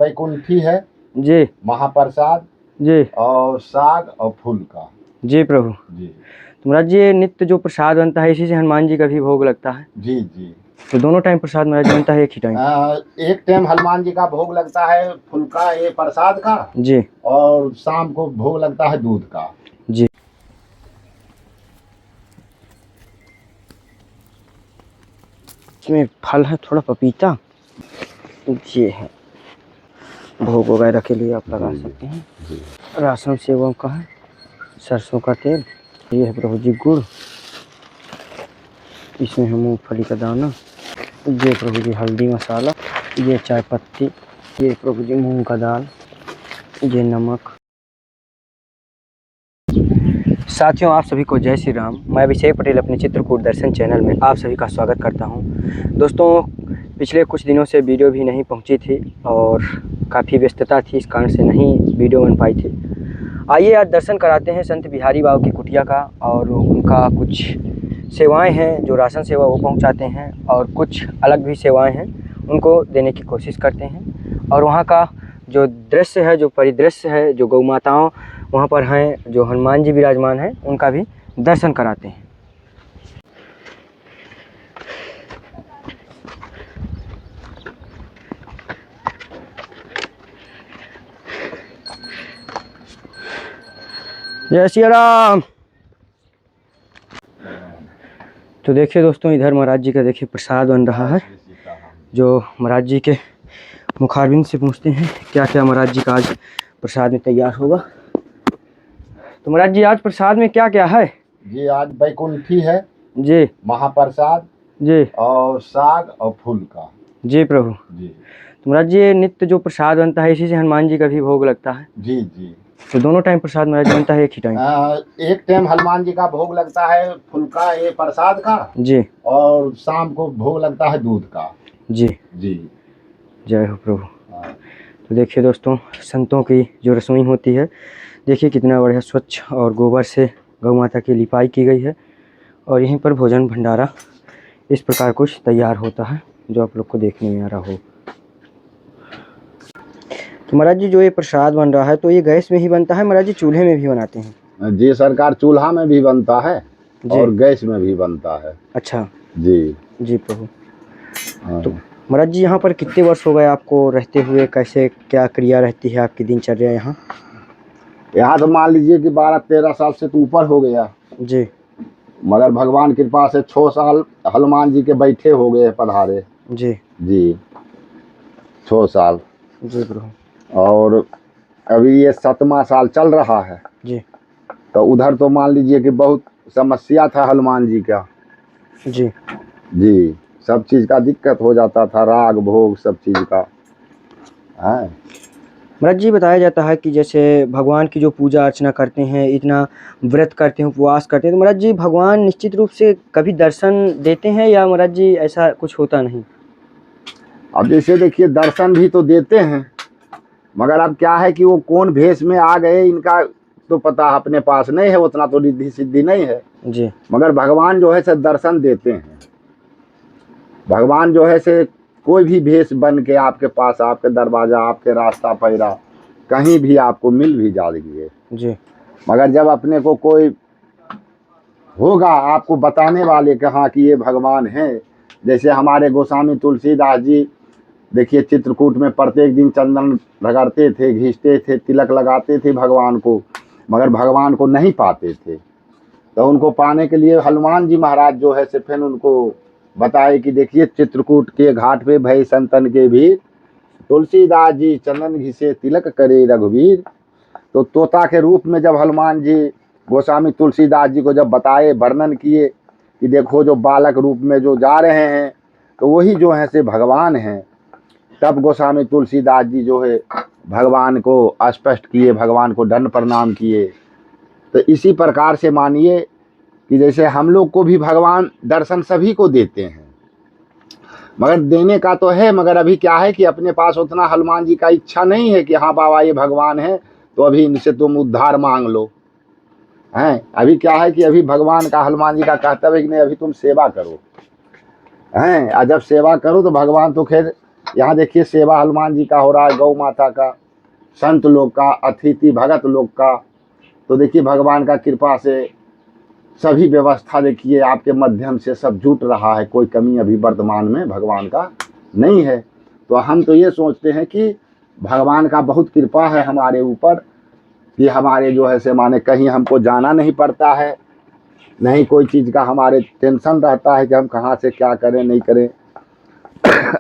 बैकुंठी है जी, महाप्रसाद जी, और साग और फूल का। जी प्रभु। जी तो महाराज जी ये नित्य जो प्रसाद बनता है इसी से हनुमान जी का भी भोग लगता है। जी जी। तो दोनों टाइम प्रसाद महाराज जी बनता है एक ही टाइम? एक टाइम हनुमान जी का भोग लगता है फूल का, ये प्रसाद का। जी, और शाम को भोग लगता है दूध का। जी। इसमें फल है थोड़ा पपीता, ये है भोग वगैरह के लिए आप लगा सकते हैं। जी राशन सेवों का है, सरसों का तेल, ये है प्रभु जी गुड़, इसमें है मूंगफली का दाना, ये प्रभु जी हल्दी मसाला, ये चाय पत्ती, ये प्रभु जी मूंग का दाल, ये नमक। साथियों आप सभी को जय श्री राम। मैं अभिषेक पटेल अपने चित्रकूट दर्शन चैनल में आप सभी का स्वागत करता हूं। दोस्तों पिछले कुछ दिनों से वीडियो भी नहीं पहुंची थी और काफ़ी व्यस्तता थी, इस कारण से नहीं वीडियो बन पाई थी। आइए आज दर्शन कराते हैं संत बिहारी बाबू की कुटिया का, और उनका कुछ सेवाएं हैं जो राशन सेवा वो पहुंचाते हैं, और कुछ अलग भी सेवाएं हैं उनको देने की कोशिश करते हैं। और वहाँ का जो दृश्य है, जो परिदृश्य है, जो गौ माताओं वहाँ पर हैं, जो हनुमान जी विराजमान हैं, उनका भी दर्शन कराते हैं। जय श्री राम। तो देखिए दोस्तों इधर महाराज जी का देखिए प्रसाद बन रहा है, जो महाराज जी के मुखारबिंद से पूछते हैं क्या क्या महाराज जी का आज प्रसाद में तैयार होगा। तो महाराज जी आज प्रसाद में क्या क्या है? जी आज बैकुंठी है जी, महाप्रसाद जी, और साग और फूल का। जी प्रभु। जी तो महाराज जी ये नित्य जो प्रसाद बनता है इसी से हनुमान जी का भी भोग लगता है। जी जी। तो दोनों टाइम प्रसाद महाराज जी बनता है एक ही टाइम? एक टाइम हनुमान जी का भोग लगता है फूल का, ये प्रसाद का। जी, और शाम को भोग लगता है दूध का। जी, जी। जय हो प्रभु। हाँ। तो देखिए दोस्तों संतों की जो रसोई होती है, देखिए कितना बढ़िया स्वच्छ और गोबर से गौ माता की लिपाई की गई है, और यहीं पर भोजन भंडारा इस प्रकार कुछ तैयार होता है जो आप लोग को देखने में आ रहा हो। तो महाराज जी जो ये प्रसाद बन रहा है तो ये गैस में ही बनता है महाराज जी, चूल्हे में भी बनाते हैं? जी सरकार, चूल्हा में भी बनता है और गैस में भी बनता है। अच्छा जी जी प्रभु। हाँ। तो महाराज जी यहाँ पर कितने वर्ष हो गए आपको रहते हुए, कैसे क्या क्रिया रहती है आपकी दिनचर्या यहाँ? यहाँ तो मान लीजिए कि 12-13 साल से तो ऊपर हो गया जी, मगर भगवान कृपा से 6 साल हनुमान जी के बैठे हो गए पधारे। जी, जी 6 साल। जी प्रभु। और अभी ये 7वां साल चल रहा है। जी, तो उधर तो मान लीजिए कि बहुत समस्या था हनुमान जी का। जी, जी सब चीज़ का दिक्कत हो जाता था, राग भोग सब चीज़ का है। महाराज जी बताया जाता है कि जैसे भगवान की जो पूजा अर्चना करते हैं, इतना व्रत करते हैं, उपवास करते हैं, तो महाराज जी भगवान निश्चित रूप से कभी दर्शन देते हैं या महाराज जी ऐसा कुछ होता नहीं? अब जैसे देखिए दर्शन भी तो देते हैं, मगर अब क्या है कि वो कौन भेष में आ गए इनका तो पता अपने पास नहीं है, उतना तो रिद्धि सिद्धि नहीं है जी, मगर भगवान जो है से दर्शन देते हैं। भगवान जो है से कोई भी भेष बन के आपके पास, आपके दरवाजा, आपके रास्ता पैरा कहीं भी आपको मिल भी जाएगी जी, मगर जब अपने को कोई होगा आपको बताने वाले कि हाँ कि ये भगवान हैं। जैसे हमारे गोस्वामी तुलसीदास जी देखिए चित्रकूट में प्रत्येक दिन चंदन रगड़ते थे, घिसते थे, तिलक लगाते थे भगवान को, मगर भगवान को नहीं पाते थे। तो उनको पाने के लिए हनुमान जी महाराज जो है से फिर उनको बताए कि देखिए चित्रकूट के घाट पे भय संतन के भी तुलसीदास जी चंदन घिसे तिलक करे रघुवीर। तो तोता के रूप में जब हनुमान जी गोस्वामी तुलसीदास जी को जब बताए, वर्णन किए कि देखो जो बालक रूप में जो जा रहे हैं तो वही जो है से भगवान हैं, तब गोस्वामी तुलसीदास जी जो है भगवान को स्पष्ट किए, भगवान को दंड प्रणाम किए। तो इसी प्रकार से मानिए कि जैसे हम लोग को भी भगवान दर्शन सभी को देते हैं, मगर देने का तो है, मगर अभी क्या है कि अपने पास उतना हनुमान जी का इच्छा नहीं है कि हाँ बाबा ये भगवान है तो अभी इनसे तुम उद्धार मांग लो हैं। अभी क्या है कि अभी भगवान का, हनुमान जी का कर्तव्य है कि नहीं, अभी तुम सेवा करो हैं। और जब सेवा करो तो भगवान तो खैर यहाँ देखिए सेवा हनुमान जी का हो रहा है, गौ माता का, संत लोग का, अतिथि भगत लोग का। तो देखिए भगवान का कृपा से सभी व्यवस्था देखिए आपके माध्यम से सब जुट रहा है, कोई कमी अभी वर्तमान में भगवान का नहीं है। तो हम तो ये सोचते हैं कि भगवान का बहुत कृपा है हमारे ऊपर कि हमारे जो है से माने कहीं हमको जाना नहीं पड़ता है, नहीं कोई चीज़ का हमारे टेंशन रहता है कि हम कहाँ से क्या करें नहीं करें।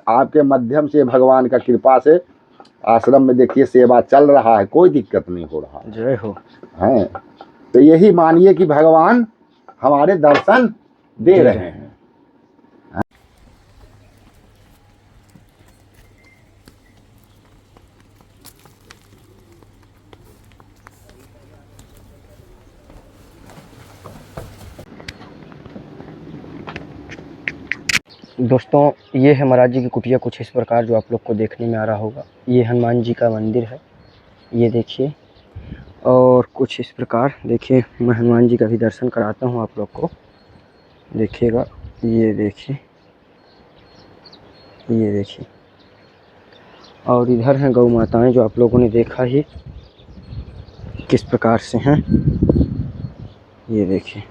आपके माध्यम से भगवान का कृपा से आश्रम में देखिए सेवा चल रहा है, कोई दिक्कत नहीं हो रहा जय हो। है। तो यही मानिए कि भगवान हमारे दर्शन दे रहे हैं। दोस्तों ये है महाराज जी की कुटिया कुछ इस प्रकार जो आप लोग को देखने में आ रहा होगा। ये हनुमान जी का मंदिर है, ये देखिए, और कुछ इस प्रकार देखिए। मैं हनुमान जी का भी दर्शन कराता हूँ आप लोग को, देखिएगा। ये देखिए, ये देखिए। और इधर हैं गौ माताएं जो आप लोगों ने देखा ही किस प्रकार से हैं, ये देखिए।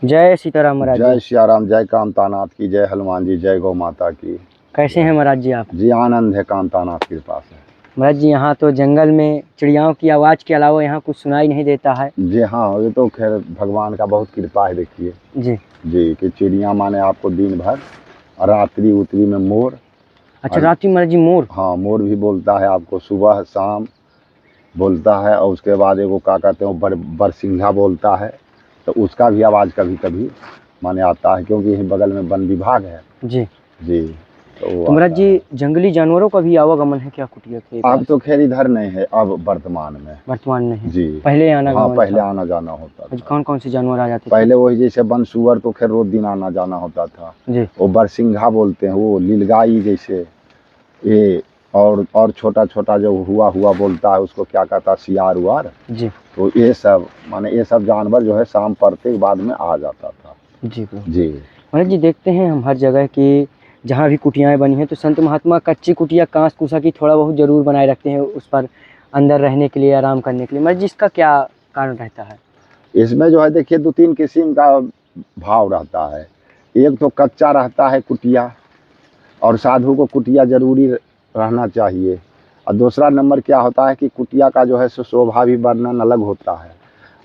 जय सीताराम महाराज जय जी। सियाराम, जय कामतानाथ की, जय हनुमान जी, जय गौ माता की। कैसे हैं महाराज जी आप? जी आनंद है कामतानाथ की कृपा से। महाराज जी यहाँ तो जंगल में चिड़ियाओं की आवाज़ के अलावा यहाँ कुछ सुनाई नहीं देता है। जी हाँ, ये तो खैर भगवान का बहुत कृपा है देखिए जी जी कि चिड़िया माने आपको दिन भर, और रात्रि उतरी में मोर। अच्छा, रात में महाराज जी मोर? हाँ, मोर भी बोलता है आपको, सुबह शाम बोलता है। और उसके बाद एगो क्या कहते हैं बरसिंघा बोलता है, तो उसका भी आवाज़ कभी कभी माने आता है, क्योंकि यही बगल में वन विभाग है जी जी। तो महाराज जी जंगली जानवरों का भी आवागमन है क्या कुटिया के पास? अब तो खैर इधर नहीं है, अब वर्तमान में वर्तमान में है जी। पहले आना हाँ, गमन पहले था। आना जाना होता था। कौन कौन से जानवर आ जाते थे? पहले वही जैसे बनसुअर तो खैर रोज दिन आना जाना होता था जी वो बरसिंघा बोलते हैं, वो नीलगाई जैसे ये, और छोटा छोटा जो हुआ हुआ बोलता है उसको क्या कहता है, सियार उआर। जी तो ये सब माने ये सब जानवर जो है शाम पड़ते के बाद में आ जाता था जी जी। महाराज जी देखते हैं हम हर जगह की जहाँ भी कुटियाएँ बनी हैं तो संत महात्मा कच्ची कुटिया कांस कुसा की थोड़ा बहुत ज़रूर बनाए रखते हैं उस पर अंदर रहने के लिए, आराम करने के लिए। महाराज जी इसका क्या कारण रहता है? इसमें जो है देखिए दो तीन किस्म का भाव रहता है। एक तो कच्चा रहता है कुटिया, और साधु को कुटिया जरूरी रहना चाहिए। और दूसरा नंबर क्या होता है कि कुटिया का जो है सो शोभा भी वर्णन अलग होता है।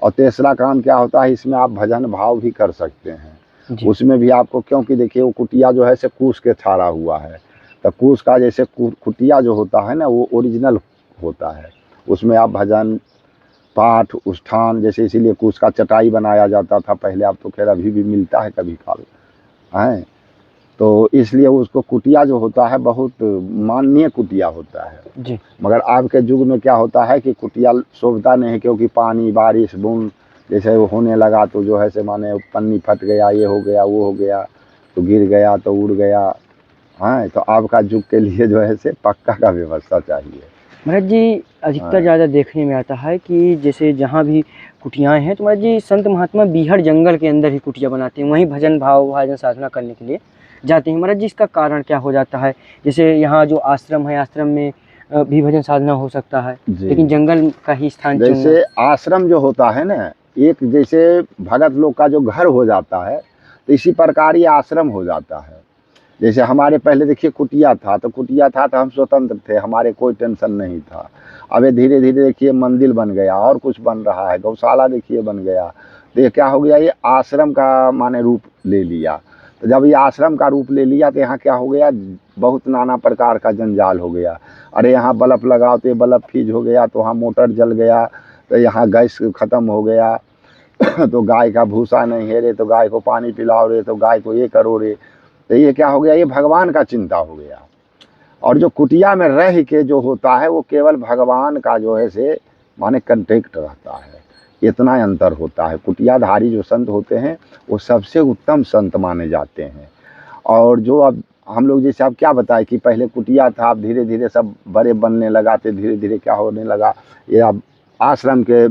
और तीसरा काम क्या होता है, इसमें आप भजन भाव भी कर सकते हैं उसमें भी आपको, क्योंकि देखिए वो कुटिया जो है से कूस के छाड़ा हुआ है। तो कूस का जैसे कुटिया जो होता है ना वो ओरिजिनल होता है, उसमें आप भजन पाठ उष्ठान जैसे, इसीलिए कूस का चटाई बनाया जाता था पहले, अब तो खैर अभी भी मिलता है कभी काल है। तो इसलिए उसको कुटिया जो होता है बहुत माननीय कुटिया होता है जी मगर आज के युग में क्या होता है कि कुटिया शोभता नहीं है, क्योंकि पानी बारिश बूंद जैसे वो होने लगा तो जो है से माने पन्नी फट गया, ये हो गया वो हो गया, तो गिर गया तो उड़ गया। हाँ, तो आपका युग के लिए जो है से पक्का का व्यवस्था चाहिए। महाराज जी अधिकतर ज़्यादा देखने में आता है कि जैसे जहाँ भी कुटियाएँ हैं तो महाराज जी संत महात्मा बीहड़ जंगल के अंदर ही कुटिया बनाते हैं, वहीं भजन भाव भजन साधना करने के लिए जाते हैं। महाराज जी इसका कारण क्या हो जाता है? जैसे यहाँ जो आश्रम है, आश्रम में भी भजन साधना हो सकता है, लेकिन जंगल का ही स्थान चुनना। जैसे आश्रम जो होता है ना, एक जैसे भगत लोग का जो घर हो जाता है तो इसी प्रकार ये आश्रम हो जाता है। जैसे हमारे पहले देखिए कुटिया था तो हम स्वतंत्र थे, हमारे कोई टेंशन नहीं था। अब ये धीरे धीरे देखिए मंदिर बन गया और कुछ बन रहा है, गौशाला देखिए बन गया, तो ये क्या हो गया, ये आश्रम का माने रूप ले लिया। तो जब ये आश्रम का रूप ले लिया तो यहाँ क्या हो गया, बहुत नाना प्रकार का जंजाल हो गया। अरे यहाँ बल्ब लगाओ तो ये बल्ब फीज हो गया, तो वहाँ मोटर जल गया, तो यहाँ गैस ख़त्म हो गया तो गाय का भूसा नहीं है रे, तो गाय को पानी पिलाओ रे, तो गाय को ये करो रे। तो ये क्या हो गया, ये भगवान का चिंता हो गया। और जो कुटिया में रह के जो होता है वो केवल भगवान का जो है से माने कंटेक्ट रहता है, इतना अंतर होता है। कुटियाधारी जो संत होते हैं वो सबसे उत्तम संत माने जाते हैं। और जो अब हम लोग जैसे आप क्या बताएं कि पहले कुटिया था, अब धीरे धीरे सब बड़े बनने लगा, तो धीरे धीरे क्या होने लगा, ये अब आश्रम के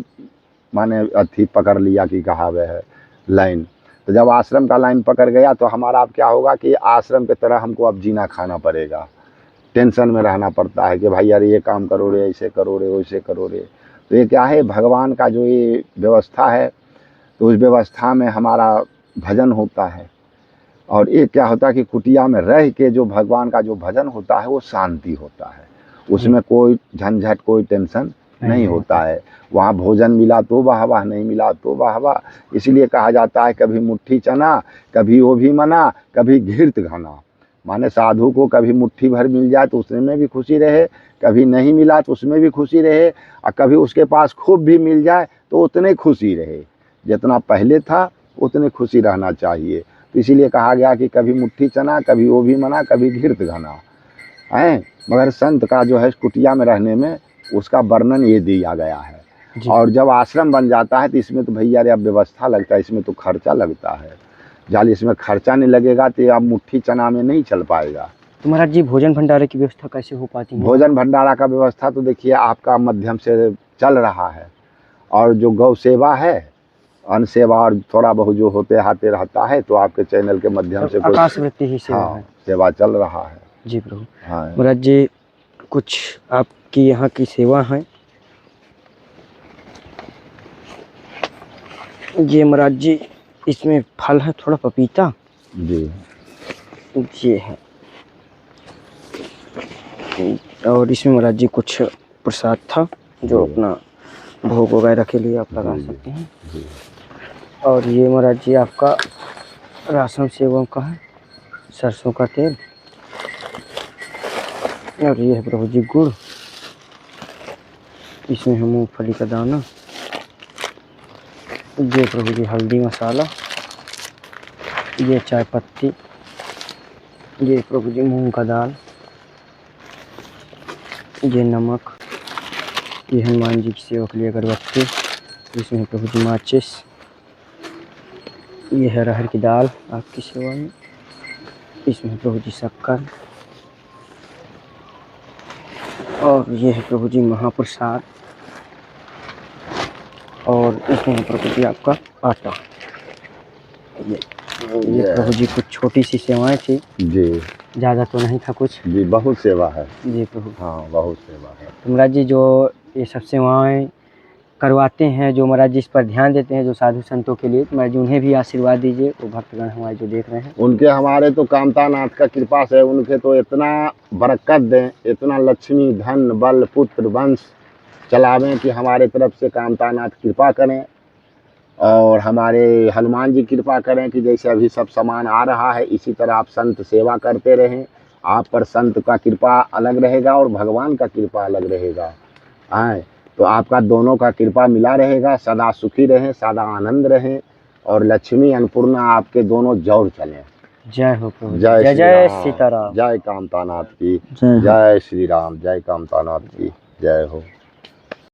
माने अथी पकड़ लिया कि कहावे है लाइन। तो जब आश्रम का लाइन पकड़ गया तो हमारा अब क्या होगा कि आश्रम की तरह हमको अब जीना खाना पड़ेगा। टेंशन में रहना पड़ता है कि भाई यार ये काम करो रे, ऐसे करो रे, वैसे करो रे। तो ये क्या है, भगवान का जो ये व्यवस्था है, तो उस व्यवस्था में हमारा भजन होता है। और ये क्या होता है कि कुटिया में रह के जो भगवान का जो भजन होता है वो शांति होता है, उसमें कोई झंझट, कोई टेंशन नहीं होता है। वहाँ भोजन मिला तो वाह वाह, नहीं मिला तो वाह वाह। इसीलिए कहा जाता है कभी मुट्ठी चना, कभी वो भी मना, कभी घृत घना। माने साधु को कभी मुट्ठी भर मिल जाए तो उसमें भी खुशी रहे, कभी नहीं मिला तो उसमें भी खुशी रहे, और कभी उसके पास खूब भी मिल जाए तो उतने खुशी रहे। जितना पहले था उतने खुशी रहना चाहिए। तो इसीलिए कहा गया कि कभी मुट्ठी चना, कभी वो भी मना, कभी घृत घना है। मगर संत का जो है कुटिया में रहने में उसका वर्णन ये दिया गया है। और जब आश्रम बन जाता है तो इसमें तो भैया रे अब व्यवस्था लगता है, इसमें तो खर्चा लगता है। जाल इसमें खर्चा नहीं लगेगा तो अब मुट्ठी चना में नहीं चल पाएगा। तो महाराज जी भोजन भंडारे की व्यवस्था कैसे हो पाती है? भोजन भंडारा का व्यवस्था तो देखिए आपका माध्यम से चल रहा है। और जो गौ सेवा है, अन्न सेवा और थोड़ा बहुत जो होते हाथे रहता है, तो आपके चैनल के माध्यम से आकाश व्यक्ति ही सेवा हाँ है। सेवा चल रहा है। जी प्रभु। हाँ महाराज जी कुछ आपकी यहाँ की सेवा है। ये महाराज जी इसमें फल है थोड़ा पपीता जी, ये है। और इसमें महाराज जी कुछ प्रसाद था जो अपना भोग वगैरह के लिए आप लगा सकते हैं। और ये महाराज जी आपका राशन सेवों का है, सरसों का तेल। और ये है प्रभु जी गुड़, इसमें है मूंगफली का दाना। ये प्रभु जी हल्दी मसाला, ये चाय पत्ती, ये प्रभु जी मूंग का दाल, ये नमक, ये हनुमान जी की सेवा के लिए अगरबत्ती, इसमें है प्रभु जी माचिस, ये है अरहर की दाल आपकी सेवा में, इसमें है प्रभु जी शक्कर, और ये है प्रभु जी महाप्रसाद, और इसमें है प्रभु जी आपका आटा। ये प्रभु जी कुछ छोटी सी सेवाएं थी जी, ज़्यादा तो नहीं था कुछ। जी बहुत सेवा है जी प्रभु। हाँ बहुत सेवा है। तो महाराज जी जो ये सब सेवाएं करवाते हैं, जो महाराज जी इस पर ध्यान देते हैं जो साधु संतों के लिए, तो महाराज जी उन्हें भी आशीर्वाद दीजिए, वो भक्तगण हमारे जो देख रहे हैं। उनके हमारे तो कामतानाथ का कृपा से उनके तो इतना बरकत दें, इतना लक्ष्मी धन बल पुत्र वंश चलावें कि हमारे तरफ से कामतानाथ कृपा करें। और हमारे हनुमान जी कृपा करें कि जैसे अभी सब सामान आ रहा है इसी तरह आप संत सेवा करते रहें। आप पर संत का कृपा अलग रहेगा और भगवान का कृपा अलग रहेगा। आए तो आपका दोनों का कृपा मिला रहेगा, सदा सुखी रहें, सदा आनंद रहें, और लक्ष्मी अन्नपूर्णा आपके दोनों जौर चलें। जय हो प्रभु। जय जय श्री जय राम, सीताराम। जय कामतानाथ की जय हो। जय श्री राम, जय कामतानाथ की जय हो।